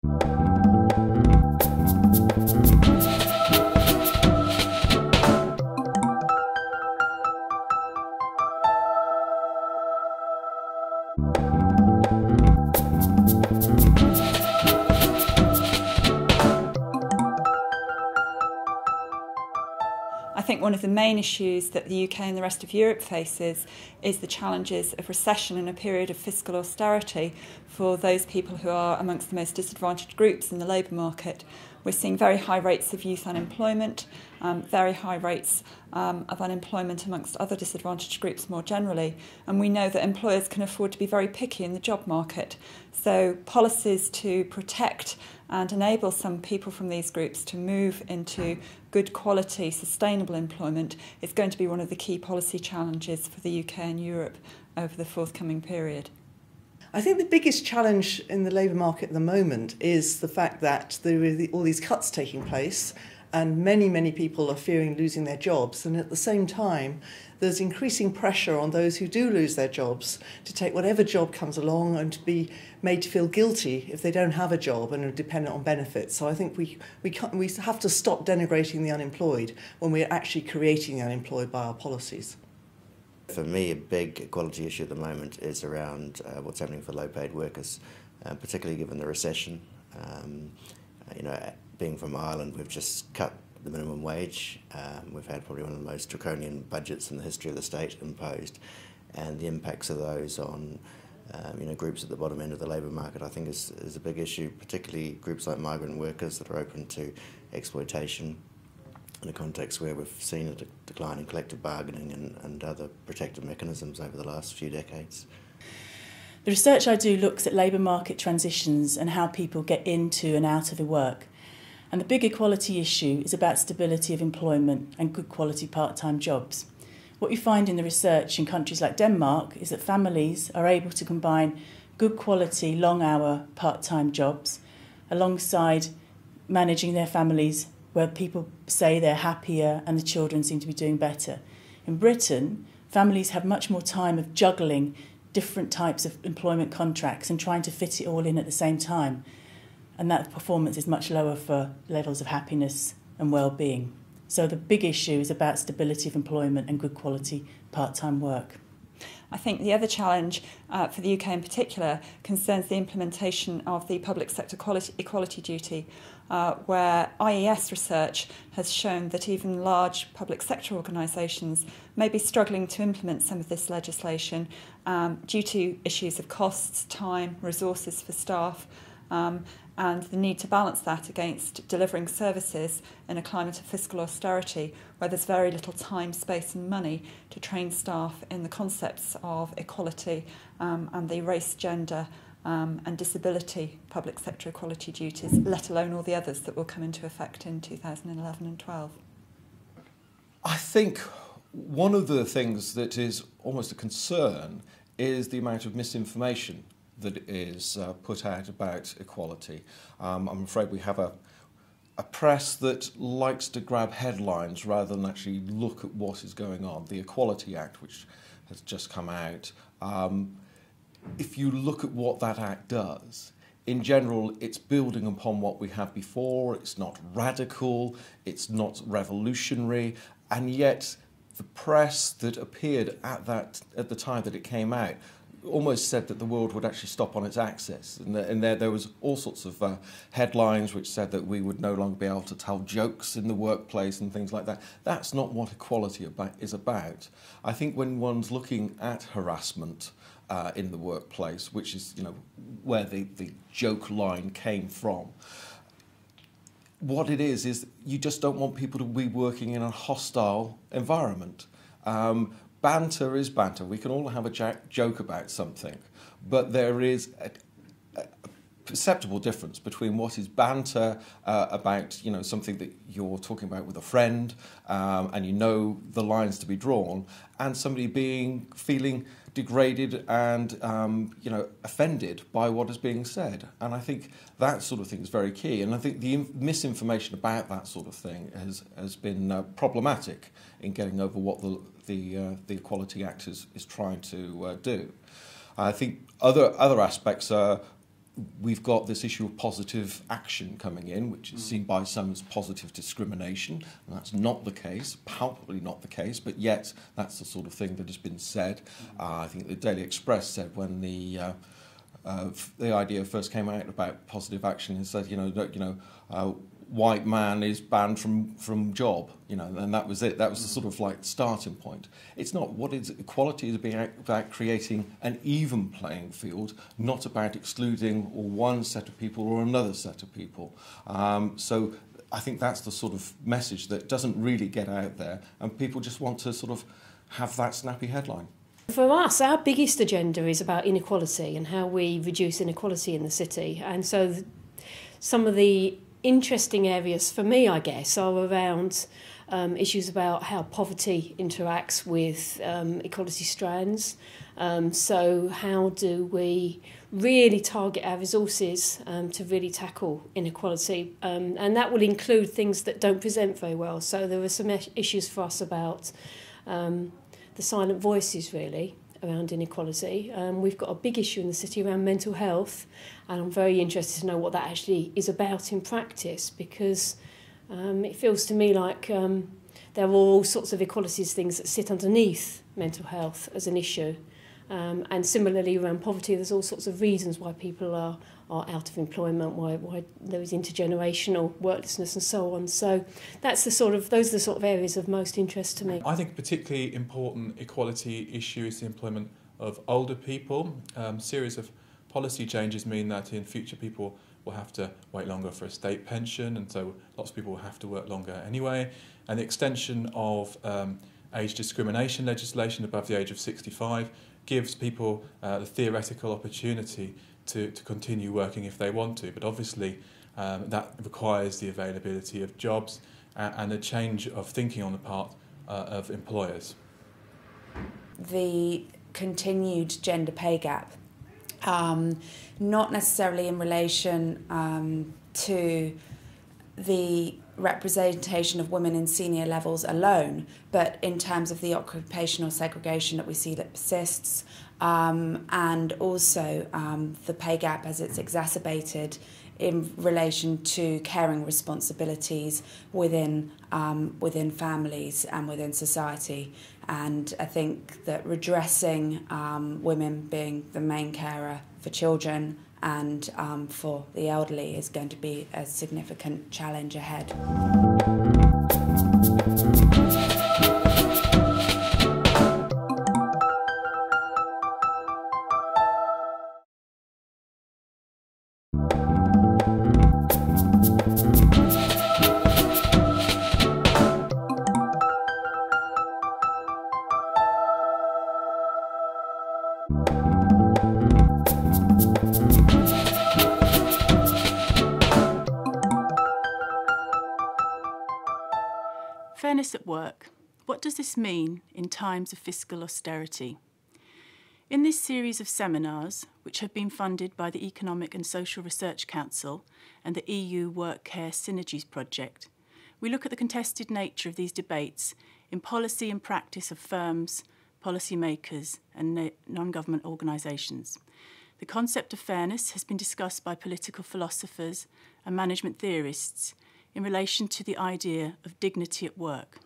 I think one of the main issues that the UK and the rest of Europe faces is the challenges of recession and a period of fiscal austerity for those people who are amongst the most disadvantaged groups in the labour market. We're seeing very high rates of youth unemployment, very high rates of unemployment amongst other disadvantaged groups more generally, and we know that employers can afford to be very picky in the job market. So policies to protect and enable some people from these groups to move into good quality, sustainable employment is going to be one of the key policy challenges for the UK and Europe over the forthcoming period. I think the biggest challenge in the labour market at the moment is the fact that there are all these cuts taking place and many people are fearing losing their jobs, and at the same time there's increasing pressure on those who do lose their jobs to take whatever job comes along and to be made to feel guilty if they don't have a job and are dependent on benefits. So I think we have to stop denigrating the unemployed when we're actually creating the unemployed by our policies. For me, a big equality issue at the moment is around what's happening for low-paid workers, particularly given the recession. Being from Ireland, we've just cut the minimum wage. We've had probably one of the most draconian budgets in the history of the state imposed, and the impacts of those on groups at the bottom end of the labour market, I think, is a big issue, particularly groups like migrant workers that are open to exploitation in a context where we've seen a decline in collective bargaining and other protective mechanisms over the last few decades. The research I do looks at labour market transitions and how people get into and out of the work. And the big equality issue is about stability of employment and good quality part-time jobs. What you find in the research in countries like Denmark is that families are able to combine good quality, long-hour part-time jobs alongside managing their families where people say they're happier and the children seem to be doing better. In Britain, families have much more time of juggling different types of employment contracts and trying to fit it all in at the same time. And that performance is much lower for levels of happiness and well-being. So the big issue is about stability of employment and good quality part-time work. I think the other challenge for the UK in particular concerns the implementation of the public sector equality duty, where IES research has shown that even large public sector organisations may be struggling to implement some of this legislation due to issues of costs, time, resources for staff, and the need to balance that against delivering services in a climate of fiscal austerity where there's very little time, space and money to train staff in the concepts of equality and the race, gender and disability public sector equality duties, let alone all the others that will come into effect in 2011 and 12. I think one of the things that is almost a concern is the amount of misinformation that is put out about equality. I'm afraid we have a press that likes to grab headlines rather than actually look at what is going on. The Equality Act, which has just come out, if you look at what that act does, in general, it's building upon what we had before. It's not radical, it's not revolutionary, and yet the press that appeared at the time that it came out almost said that the world would actually stop on its axis, and there was all sorts of headlines which said that we would no longer be able to tell jokes in the workplace and things like that. That's not what equality is about. I think when one's looking at harassment in the workplace, which is where the joke line came from, what it is you just don't want people to be working in a hostile environment. Banter is banter. We can all have a joke about something, but there is a perceptible difference between what is banter about, something that you're talking about with a friend, and the lines to be drawn, and somebody feeling degraded and offended by what is being said. And I think that sort of thing is very key. And I think the misinformation about that sort of thing has been problematic in getting over what the Equality Act is trying to do. I think other aspects are we've got this issue of positive action coming in, which is seen by some as positive discrimination, and that's not the case, palpably not the case, but yet that's the sort of thing that has been said. I think the Daily Express said when the idea first came out about positive action, it said, white man is banned from job, and that was it. That was the sort of like starting point. It's not. What is equality is about creating an even playing field, not about excluding or one set of people or another set of people. So I think that's the sort of message that doesn't really get out there, and people just want to sort of have that snappy headline. For us, our biggest agenda is about inequality and how we reduce inequality in the city. And so some of the interesting areas for me, I guess, are around issues about how poverty interacts with equality strands. So how do we really target our resources to really tackle inequality? And that will include things that don't present very well. So there are some issues for us about the silent voices, really, around inequality. We've got a big issue in the city around mental health, and I'm very interested to know what that actually is about in practice, because it feels to me like there are all sorts of equalities things that sit underneath mental health as an issue. And similarly around poverty, there's all sorts of reasons why people are out of employment, why there is intergenerational worklessness and so on. So those are the sort of areas of most interest to me. I think a particularly important equality issue is the employment of older people. Series of policy changes mean that in future people will have to wait longer for a state pension, and so lots of people will have to work longer anyway. And the extension of age discrimination legislation above the age of 65 gives people the theoretical opportunity to continue working if they want to, but obviously that requires the availability of jobs and a change of thinking on the part of employers. The continued gender pay gap, not necessarily in relation to the representation of women in senior levels alone, but in terms of the occupational segregation that we see that persists, and also the pay gap as it's exacerbated in relation to caring responsibilities within families and within society. And I think that redressing women being the main carer for children and for the elderly is going to be a significant challenge ahead. Fairness at work. What does this mean in times of fiscal austerity? In this series of seminars, which have been funded by the Economic and Social Research Council and the EU Work Care Synergies project, we look at the contested nature of these debates in policy and practice of firms, policymakers and non-government organisations. The concept of fairness has been discussed by political philosophers and management theorists in relation to the idea of dignity at work,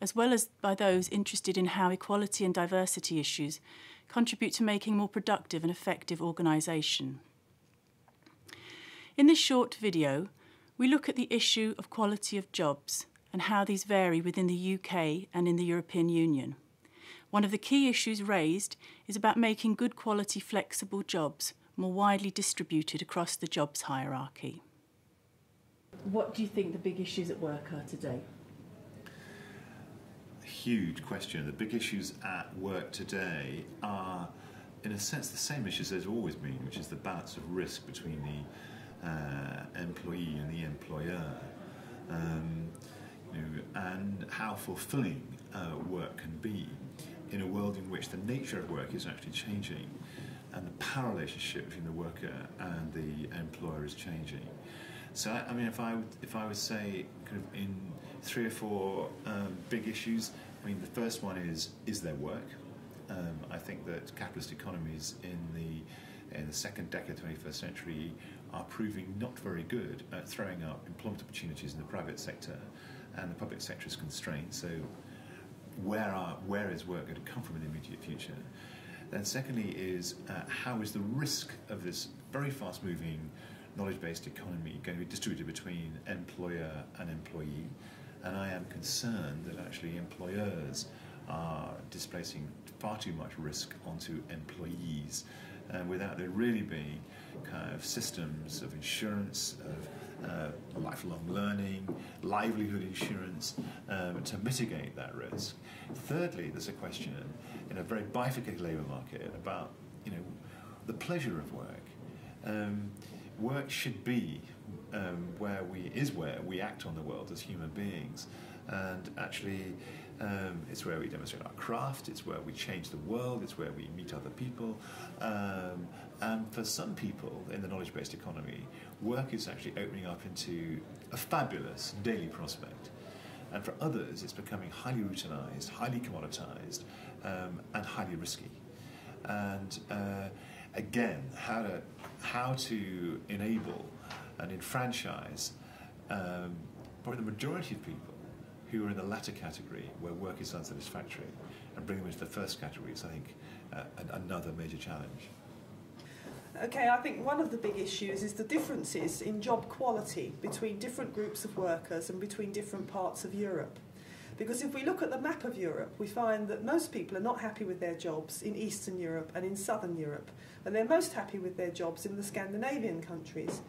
as well as by those interested in how equality and diversity issues contribute to making more productive and effective organisation. In this short video, we look at the issue of quality of jobs and how these vary within the UK and in the European Union. One of the key issues raised is about making good quality flexible jobs more widely distributed across the jobs hierarchy. What do you think the big issues at work are today? Huge question. The big issues at work today are, in a sense, the same issues there's always been, which is the balance of risk between the employee and the employer, and how fulfilling work can be in a world in which the nature of work is actually changing, and the power relationship between the worker and the employer is changing. So, I mean, if I would say kind of in 3 or 4 big issues, I mean, the first one is there work? I think that capitalist economies in the in the second decade of the 21st century are proving not very good at throwing up employment opportunities in the private sector, and the public sector is constrained. So where is work going to come from in the immediate future? Then secondly is how is the risk of this very fast-moving knowledge-based economy going to be distributed between employer and employee? And I am concerned that actually employers are displacing far too much risk onto employees without there really being kind of systems of insurance, of lifelong learning, livelihood insurance to mitigate that risk. Thirdly, there's a question in a very bifurcated labour market about the pleasure of work. Work should be where we act on the world as human beings, and actually it's where we demonstrate our craft, it's where we change the world, it's where we meet other people, and for some people in the knowledge-based economy, work is actually opening up into a fabulous daily prospect, and for others it's becoming highly routinized, highly commoditized, and highly risky. And again, how to enable and enfranchise probably the majority of people who are in the latter category, where work is unsatisfactory, and bring them into the first category is, I think, another major challenge. Okay, I think one of the big issues is the differences in job quality between different groups of workers and between different parts of Europe. Because if we look at the map of Europe, we find that most people are not happy with their jobs in Eastern Europe and in Southern Europe, and they're most happy with their jobs in the Scandinavian countries.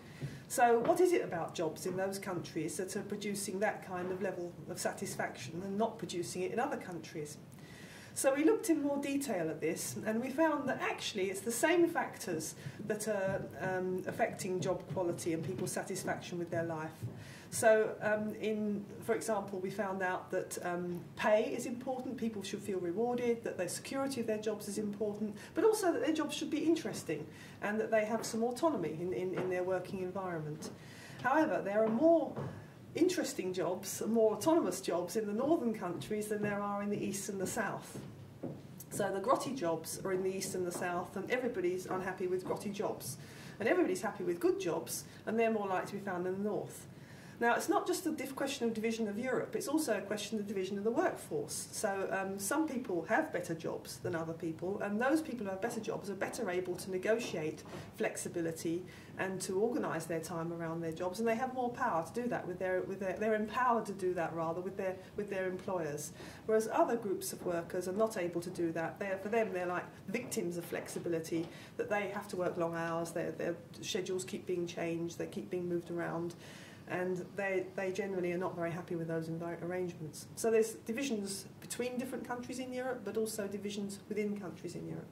So what is it about jobs in those countries that are producing that kind of level of satisfaction and not producing it in other countries? So we looked in more detail at this, and we found that actually it's the same factors that are affecting job quality and people's satisfaction with their life. So, for example, we found out that pay is important, people should feel rewarded, that the security of their jobs is important, but also that their jobs should be interesting and that they have some autonomy in their working environment. However, there are more interesting jobs, more autonomous jobs in the northern countries than there are in the east and the south. So the grotty jobs are in the east and the south, and everybody's unhappy with grotty jobs. And everybody's happy with good jobs, and they're more likely to be found in the north. Now, it's not just a question of division of Europe, it's also a question of division of the workforce. So some people have better jobs than other people, and those people who have better jobs are better able to negotiate flexibility and to organise their time around their jobs, and they have more power to do that they're empowered to do that rather with their employers. Whereas other groups of workers are not able to do that. For them, they're like victims of flexibility, that they have to work long hours, their schedules keep being changed, they keep being moved around. And they generally are not very happy with those arrangements. So there's divisions between different countries in Europe, but also divisions within countries in Europe.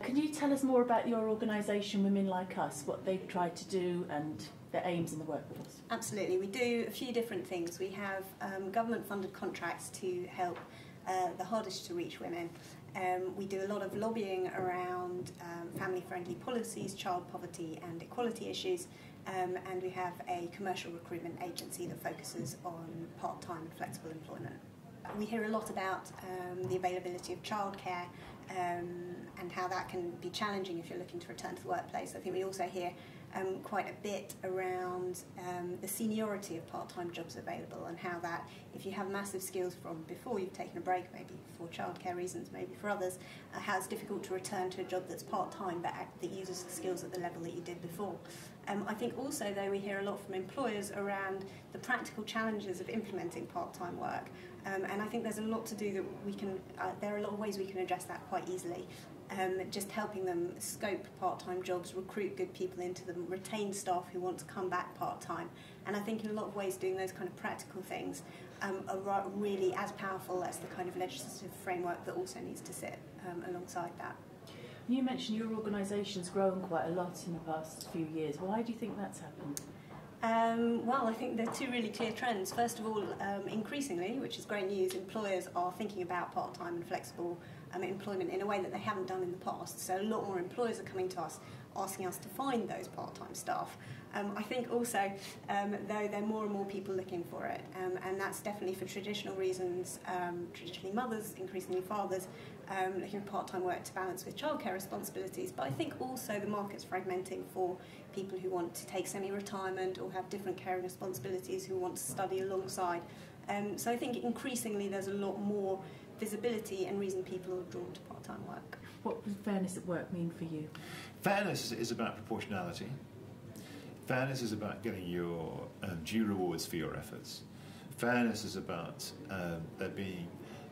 Can you tell us more about your organisation, Women Like Us, what they try to do and their aims in the workforce? Absolutely. We do a few different things. We have government-funded contracts to help the hardest to reach women. We do a lot of lobbying around family-friendly policies, child poverty and equality issues, and we have a commercial recruitment agency that focuses on part-time and flexible employment. We hear a lot about the availability of childcare and how that can be challenging if you're looking to return to the workplace. I think we also hear quite a bit around the seniority of part-time jobs available, and how that, if you have massive skills from before you've taken a break, maybe for childcare reasons, maybe for others, how it's difficult to return to a job that's part-time but that uses the skills at the level that you did before. I think also, though, we hear a lot from employers around the practical challenges of implementing part-time work, and I think there's a lot to do that we can, there are a lot of ways we can address that quite easily. Just helping them scope part-time jobs, recruit good people into them, retain staff who want to come back part-time. And I think in a lot of ways doing those kind of practical things are really as powerful as the kind of legislative framework that also needs to sit alongside that. You mentioned your organisation's grown quite a lot in the past few years. Why do you think that's happened? Well, I think there are two really clear trends. First of all, increasingly, which is great news, employers are thinking about part-time and flexible employment in a way that they haven't done in the past. So a lot more employers are coming to us, asking us to find those part-time staff. I think also, though, there are more and more people looking for it, and that's definitely for traditional reasons, traditionally mothers, increasingly fathers, looking for part-time work to balance with childcare responsibilities. But I think also the market's fragmenting for people who want to take semi-retirement or have different caring responsibilities, who want to study alongside. So I think increasingly there's a lot more visibility and reason people are drawn to part-time work. What does fairness at work mean for you? Fairness is about proportionality. Fairness is about getting your due rewards for your efforts. Fairness is about there being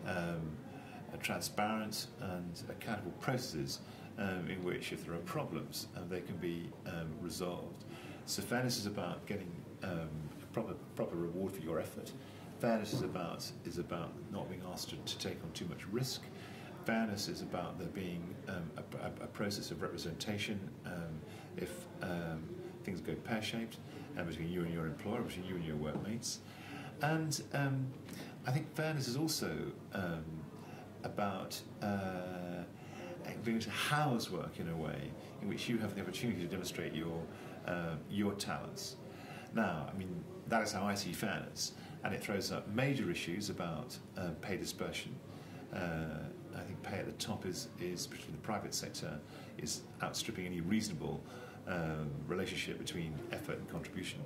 a transparent and accountable processes in which, if there are problems, they can be resolved. So fairness is about getting a proper reward for your effort. Fairness is about not being asked to take on too much risk. Fairness is about there being a process of representation if things go pear-shaped between you and your employer, between you and your workmates. And I think fairness is also about being able to house work in a way in which you have the opportunity to demonstrate your talents. Now, I mean, that is how I see fairness, and it throws up major issues about pay dispersion. I think pay at the top is particularly in the private sector, is outstripping any reasonable relationship between effort and contribution.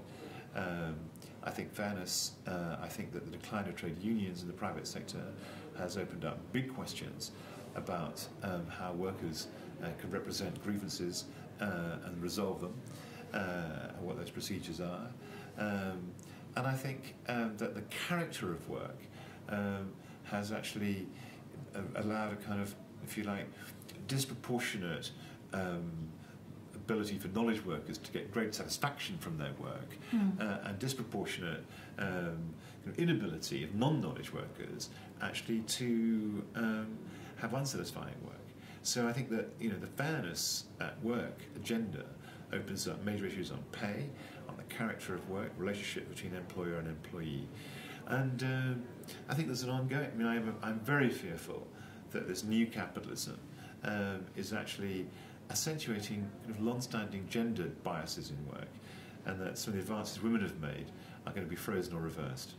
I think fairness, I think that the decline of trade unions in the private sector has opened up big questions about how workers can represent grievances and resolve them, and what those procedures are. And I think that the character of work has actually allowed a kind of, if you like, disproportionate ability for knowledge workers to get great satisfaction from their work, and disproportionate inability of non-knowledge workers actually to have unsatisfying work. So I think that the fairness at work agenda opens up major issues on pay, on the character of work, relationship between employer and employee, and I think there's an ongoing. I mean, I'm very fearful that this new capitalism is actually accentuating kind of long-standing gender biases in work, and that some of the advances women have made are going to be frozen or reversed.